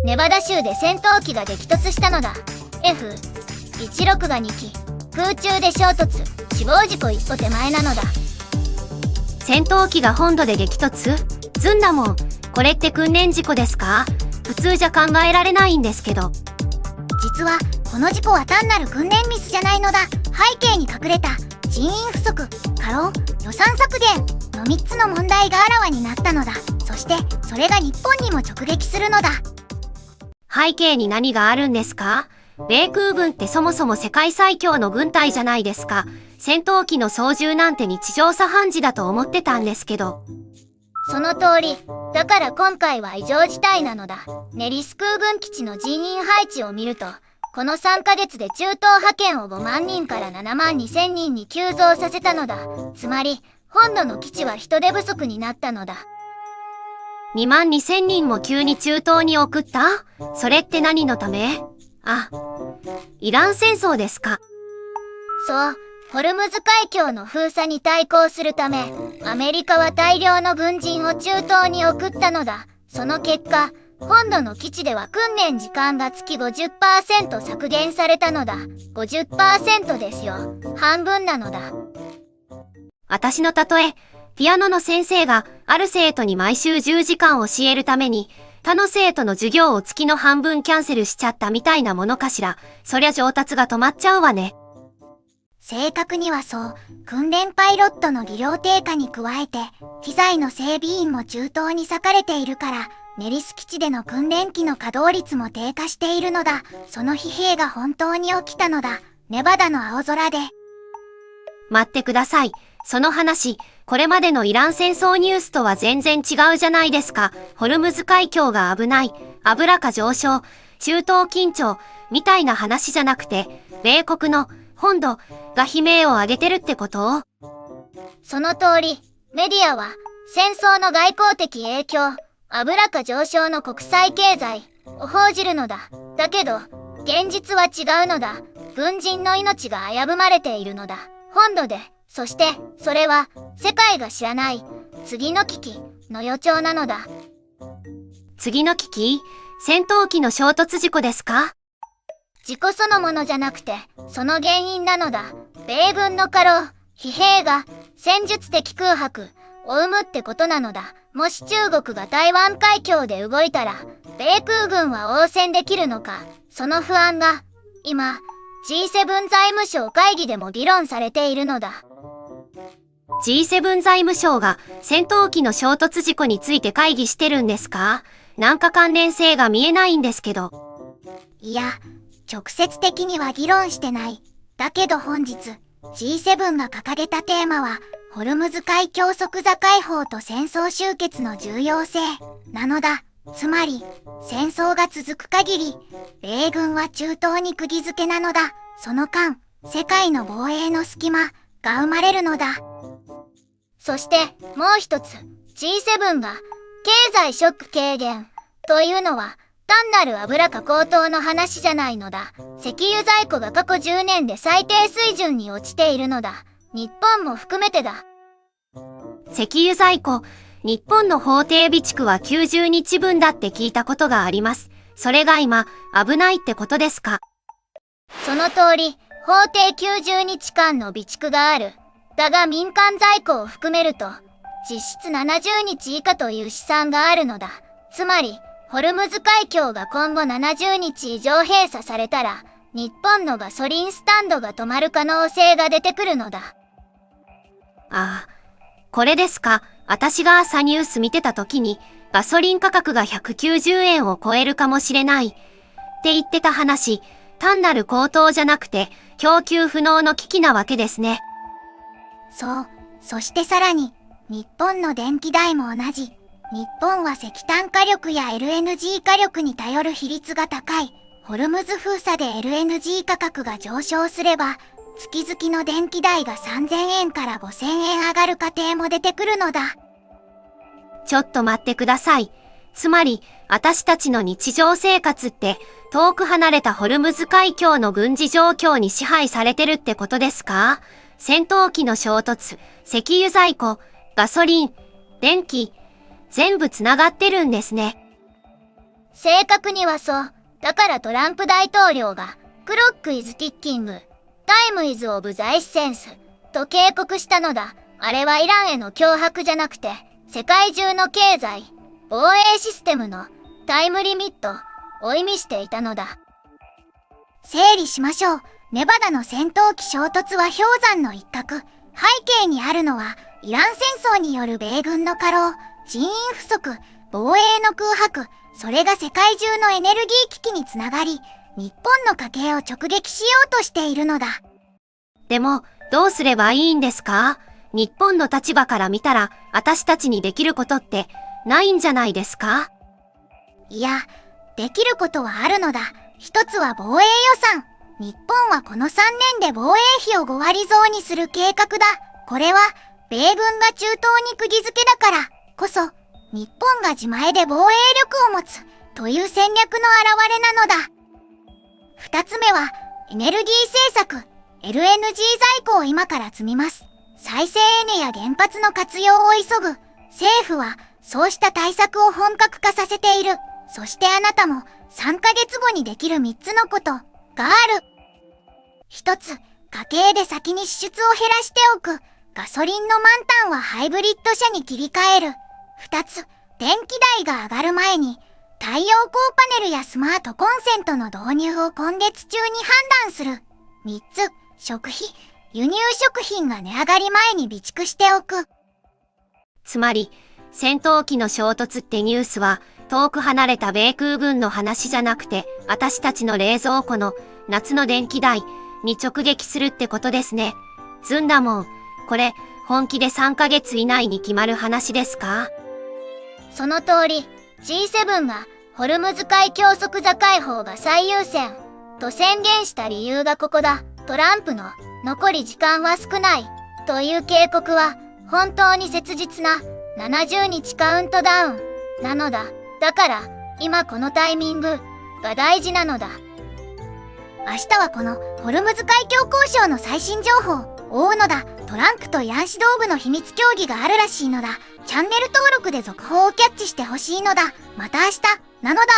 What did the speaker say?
ネバダ州で戦闘機が激突したのだ。F-16 が2機空中で衝突、死亡事故一歩手前なのだ。戦闘機が本土で激突？ずんだもん。これって訓練事故ですか？普通じゃ考えられないんですけど。実はこの事故は単なる訓練ミスじゃないのだ。背景に隠れた人員不足、過労、予算削減の3つの問題があらわになったのだ。そしてそれが日本にも直撃するのだ。背景に何があるんですか？米空軍ってそもそも世界最強の軍隊じゃないですか。戦闘機の操縦なんて日常茶飯事だと思ってたんですけど。その通り。だから今回は異常事態なのだ。ネリス空軍基地の人員配置を見ると、この3ヶ月で中東派遣を5万人から7万2千人に急増させたのだ。つまり、本土の基地は人手不足になったのだ。2万2千人も急に中東に送った？それって何のため？イラン戦争ですか？そう、ホルムズ海峡の封鎖に対抗するため、アメリカは大量の軍人を中東に送ったのだ。その結果、本土の基地では訓練時間が月 50% 削減されたのだ。50% ですよ。半分なのだ。私の例え、ピアノの先生がある生徒に毎週10時間教えるために、他の生徒の授業を月の半分キャンセルしちゃったみたいなものかしら。そりゃ上達が止まっちゃうわね。正確にはそう。訓練パイロットの技量低下に加えて、機材の整備員も中東に割かれているから、ネリス基地での訓練機の稼働率も低下しているのだ。その疲弊が本当に起きたのだ。ネバダの青空で。待ってください。その話、これまでのイラン戦争ニュースとは全然違うじゃないですか。ホルムズ海峡が危ない、油価上昇、中東緊張、みたいな話じゃなくて、米国の本土が悲鳴を上げてるってこと？その通り。メディアは、戦争の外交的影響、油価上昇の国際経済を報じるのだ。だけど、現実は違うのだ。軍人の命が危ぶまれているのだ。本土で。そして、それは、世界が知らない、次の危機の予兆なのだ。次の危機？戦闘機の衝突事故ですか？事故そのものじゃなくて、その原因なのだ。米軍の過労、疲弊が、戦術的空白を生むってことなのだ。もし中国が台湾海峡で動いたら、米空軍は応戦できるのか、その不安が、今、G7 財務省会議でも議論されているのだ。G7 財務省が戦闘機の衝突事故について会議してるんですか？なんか関連性が見えないんですけど。いや、直接的には議論してない。だけど本日、G7 が掲げたテーマは、ホルムズ海峡即座解放と戦争終結の重要性、なのだ。つまり、戦争が続く限り、米軍は中東に釘付けなのだ。その間、世界の防衛の隙間が生まれるのだ。そして、もう一つ、G7 が、経済ショック軽減、というのは、単なる油価高騰の話じゃないのだ。石油在庫が過去10年で最低水準に落ちているのだ。日本も含めてだ。石油在庫、日本の法定備蓄は90日分だって聞いたことがあります。それが今、危ないってことですか？その通り、法定90日間の備蓄がある。だが民間在庫を含めると、実質70日以下という試算があるのだ。つまり、ホルムズ海峡が今後70日以上閉鎖されたら、日本のガソリンスタンドが止まる可能性が出てくるのだ。これですか。私が朝ニュース見てた時に、ガソリン価格が190円を超えるかもしれないって言ってた話、単なる高騰じゃなくて、供給不能の危機なわけですね。そう。そしてさらに、日本の電気代も同じ。日本は石炭火力や LNG 火力に頼る比率が高い。ホルムズ封鎖で LNG 価格が上昇すれば、月々の電気代が3000円から5000円上がる家庭も出てくるのだ。ちょっと待ってください。つまり、私たちの日常生活って、遠く離れたホルムズ海峡の軍事状況に支配されてるってことですか？戦闘機の衝突、石油在庫、ガソリン、電気、全部つながってるんですね。正確にはそう。だからトランプ大統領が、クロックイズティッキング、タイムイズオブザエッセンス、と警告したのだ。あれはイランへの脅迫じゃなくて、世界中の経済、防衛システムのタイムリミットを意味していたのだ。整理しましょう。ネバダの戦闘機衝突は氷山の一角。背景にあるのは、イラン戦争による米軍の過労、人員不足、防衛の空白、それが世界中のエネルギー危機につながり、日本の家計を直撃しようとしているのだ。でも、どうすればいいんですか？日本の立場から見たら、私たちにできることってないんじゃないですか？いや、できることはあるのだ。一つは防衛予算。日本はこの3年で防衛費を5割増にする計画だ。これは、米軍が中東に釘付けだからこそ、日本が自前で防衛力を持つという戦略の表れなのだ。二つ目は、エネルギー政策。LNG 在庫を今から積みます。再生エネや原発の活用を急ぐ。政府は、そうした対策を本格化させている。そしてあなたも、3ヶ月後にできる3つのことがある。一つ、家計で先に支出を減らしておく。ガソリンの満タンはハイブリッド車に切り替える。二つ、電気代が上がる前に、太陽光パネルやスマートコンセントの導入を今月中に判断する。三つ、食費、輸入食品が値上がり前に備蓄しておく。つまり、戦闘機の衝突ってニュースは、遠く離れた米空軍の話じゃなくて、私たちの冷蔵庫の夏の電気代に直撃するってことですね。ずんだもん、これ、本気で3ヶ月以内に決まる話ですか？その通り、G7 がホルムズ海峡測座解放が最優先と宣言した理由がここだ。トランプの残り時間は少ないという警告は本当に切実な70日カウントダウンなのだ。だから今このタイミングが大事なのだ。明日はこのホルムズ海峡交渉の最新情報を追うのだ。トランプとイラン指導部の秘密協議があるらしいのだ。チャンネル登録で続報をキャッチしてほしいのだ。また明日なのだ。